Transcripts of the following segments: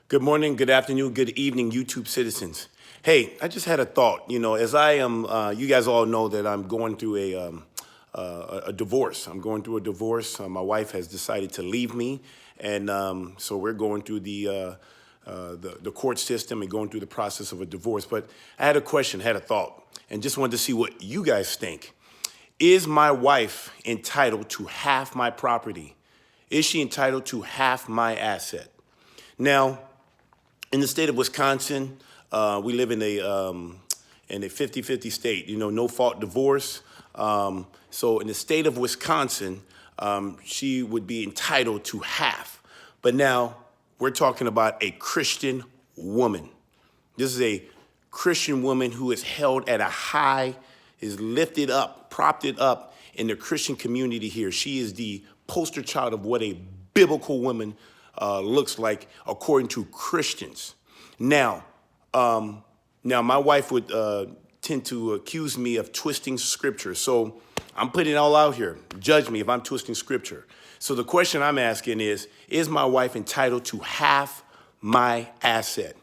Good morning, good afternoon, good evening, YouTube citizens. Hey, I just had a thought. As I am, you guys all know that I'm going through a divorce. I'm going through a divorce. My wife has decided to leave me, and so we're going through the court system and going through the process of a divorce. But I had a question, had a thought, and just wanted to see what you guys think. Is my wife entitled to half my property? Is she entitled to half my asset? Now, in the state of Wisconsin, we live in a 50-50 state, no fault divorce. So in the state of Wisconsin, she would be entitled to half. But now we're talking about a Christian woman. This is a Christian woman who is held at a high, is lifted up, propped it up in the Christian community here. She is the poster child of what a biblical woman looks like according to Christians. Now my wife would tend to accuse me of twisting scripture. So I'm putting it all out here. Judge me if I'm twisting scripture. So the question I'm asking is my wife entitled to half my asset?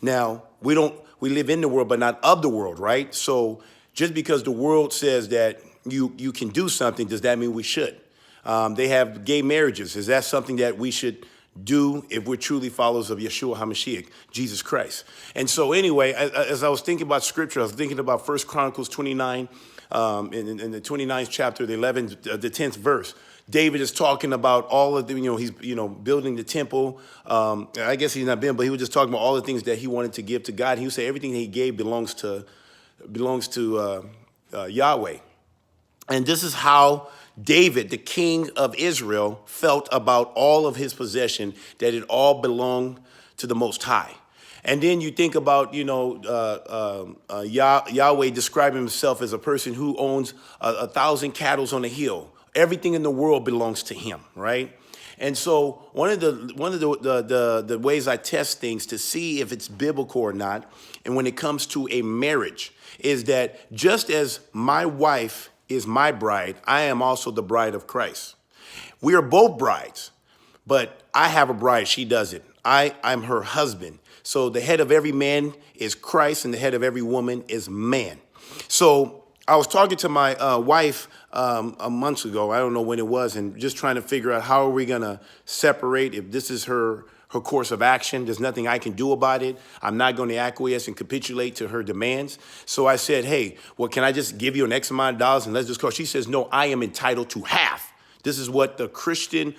Now, we live in the world, but not of the world, right? So just because the world says that you can do something, does that mean we should? They have gay marriages. Is that something that we should do if we're truly followers of Yeshua HaMashiach, Jesus Christ? And so anyway, as I was thinking about scripture, I was thinking about 1 Chronicles 29, in the 29th chapter, the 10th verse. David is talking about all of the, he's, building the temple. I guess he's not been, but he was just talking about all the things that he wanted to give to God. He would say everything that he gave belongs to Yahweh. And this is how David, the king of Israel, felt about all of his possession, that it all belonged to the Most High. And then you think about, Yahweh describing himself as a person who owns 1,000 cattle on a hill. Everything in the world belongs to him, right? And so one of the ways I test things to see if it's biblical or not, and when it comes to a marriage, is that just as my wife is my bride, I am also the bride of Christ. We are both brides, but I have a bride, she doesn't. I'm her husband. So the head of every man is Christ, and the head of every woman is man. So I was talking to my wife a month ago, I don't know when it was, and just trying to figure out how are we gonna separate, if this is her course of action. There's nothing I can do about it. I'm not going to acquiesce and capitulate to her demands. So I said, hey, well, can I just give you an X amount of dollars and let's just go? She says, no, I am entitled to half. This is what the Christian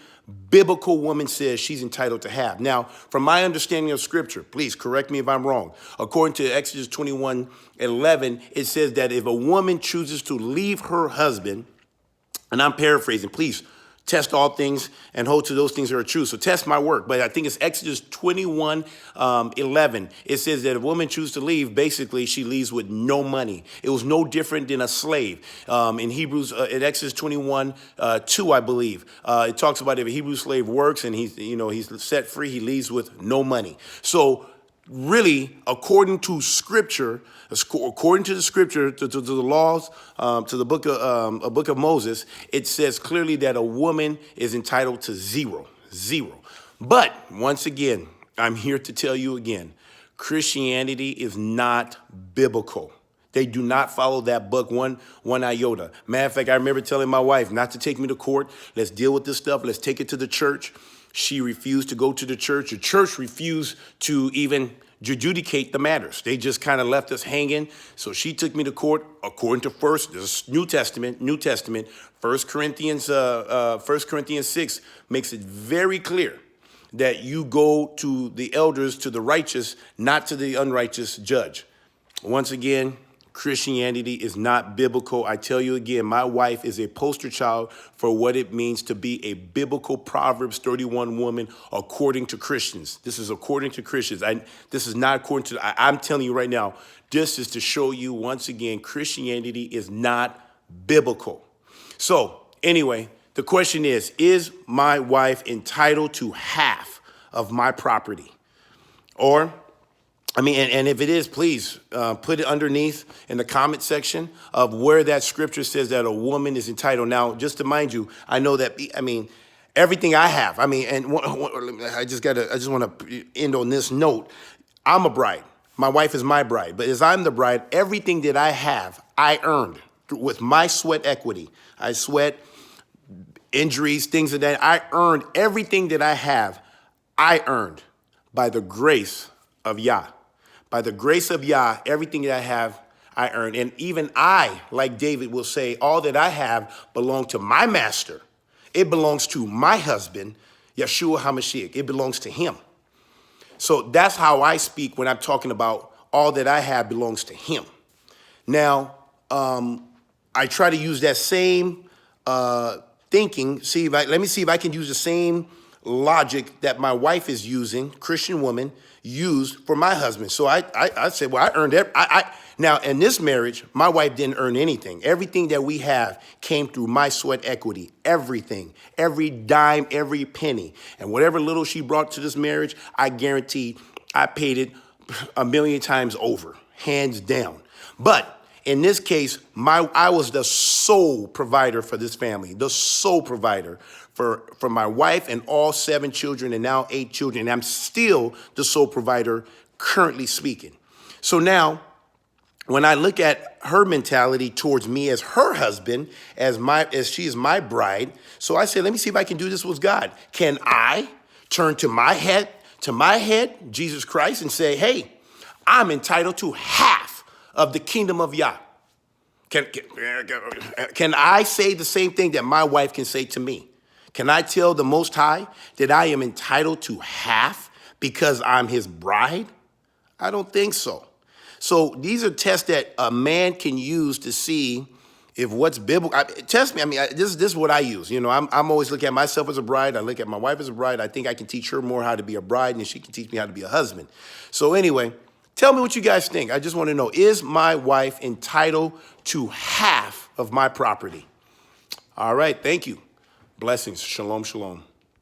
biblical woman says she's entitled to half. Now, from my understanding of scripture, please correct me if I'm wrong. According to Exodus 21:11, it says that if a woman chooses to leave her husband, and I'm paraphrasing, please test all things and hold to those things that are true. So test my work. But I think it's Exodus 21:11. It says that if a woman chooses to leave, basically she leaves with no money. It was no different than a slave. In Hebrews, in Exodus 21:2, I believe, it talks about if a Hebrew slave works and he's set free, he leaves with no money. So really, according to Scripture, to the laws, to the book of Moses, it says clearly that a woman is entitled to zero. But once again, I'm here to tell you again, Christianity is not biblical. They do not follow that book one iota. Matter of fact, I remember telling my wife not to take me to court. Let's deal with this stuff. Let's take it to the church. She refused to go to the church. The church refused to even adjudicate the matters. They just kind of left us hanging. So she took me to court according to New Testament, 1 Corinthians 6 makes it very clear that you go to the elders, to the righteous, not to the unrighteous judge. Once again, Christianity is not biblical. I tell you again, my wife is a poster child for what it means to be a biblical Proverbs 31 woman according to Christians. This is according to Christians. This is not according to, I'm telling you right now, this is to show you once again, Christianity is not biblical. So anyway, the question is my wife entitled to half of my property? Or, and if it is, please put it underneath in the comment section of where that scripture says that a woman is entitled. Now, just to mind you, I know that, Everything I have. I mean, and I just want to end on this note. I'm a bride. My wife is my bride. But as I'm the bride, everything that I have, I earned with my sweat equity. I sweat, injuries, things of that. I earned everything that I have. I earned by the grace of Yah. By the grace of Yah, everything that I have, I earned. And even I, like David will say, all that I have belong to my master. It belongs to my husband, Yeshua HaMashiach. It belongs to him. So that's how I speak when I'm talking about all that I have belongs to him. Now, I try to use that same thinking. Let me see if I can use the same logic that my wife is using, Christian woman, used for my husband. So I said, well, I earned it. Now, in this marriage, my wife didn't earn anything. Everything that we have came through my sweat equity. Everything, every dime, every penny. And whatever little she brought to this marriage, I guarantee I paid it a million times over, hands down. But in this case, I was the sole provider for this family, the sole provider for my wife and all 7 children and now 8 children. And I'm still the sole provider currently speaking. So now, when I look at her mentality towards me as her husband, as she is my bride, so I said, let me see if I can do this with God. Can I turn to my head, Jesus Christ, and say, hey, I'm entitled to half of the kingdom of Yah? Can I say the same thing that my wife can say to me? Can I tell the Most High that I am entitled to half because I'm his bride? I don't think so. So these are tests that a man can use to see if what's biblical. Test me. I mean, this is what I use. You know, I'm always looking at myself as a bride. I look at my wife as a bride. I think I can teach her more how to be a bride, and she can teach me how to be a husband. So anyway, tell me what you guys think. I just want to know, is my wife entitled to half of my property? All right. Thank you. Blessings. Shalom, shalom.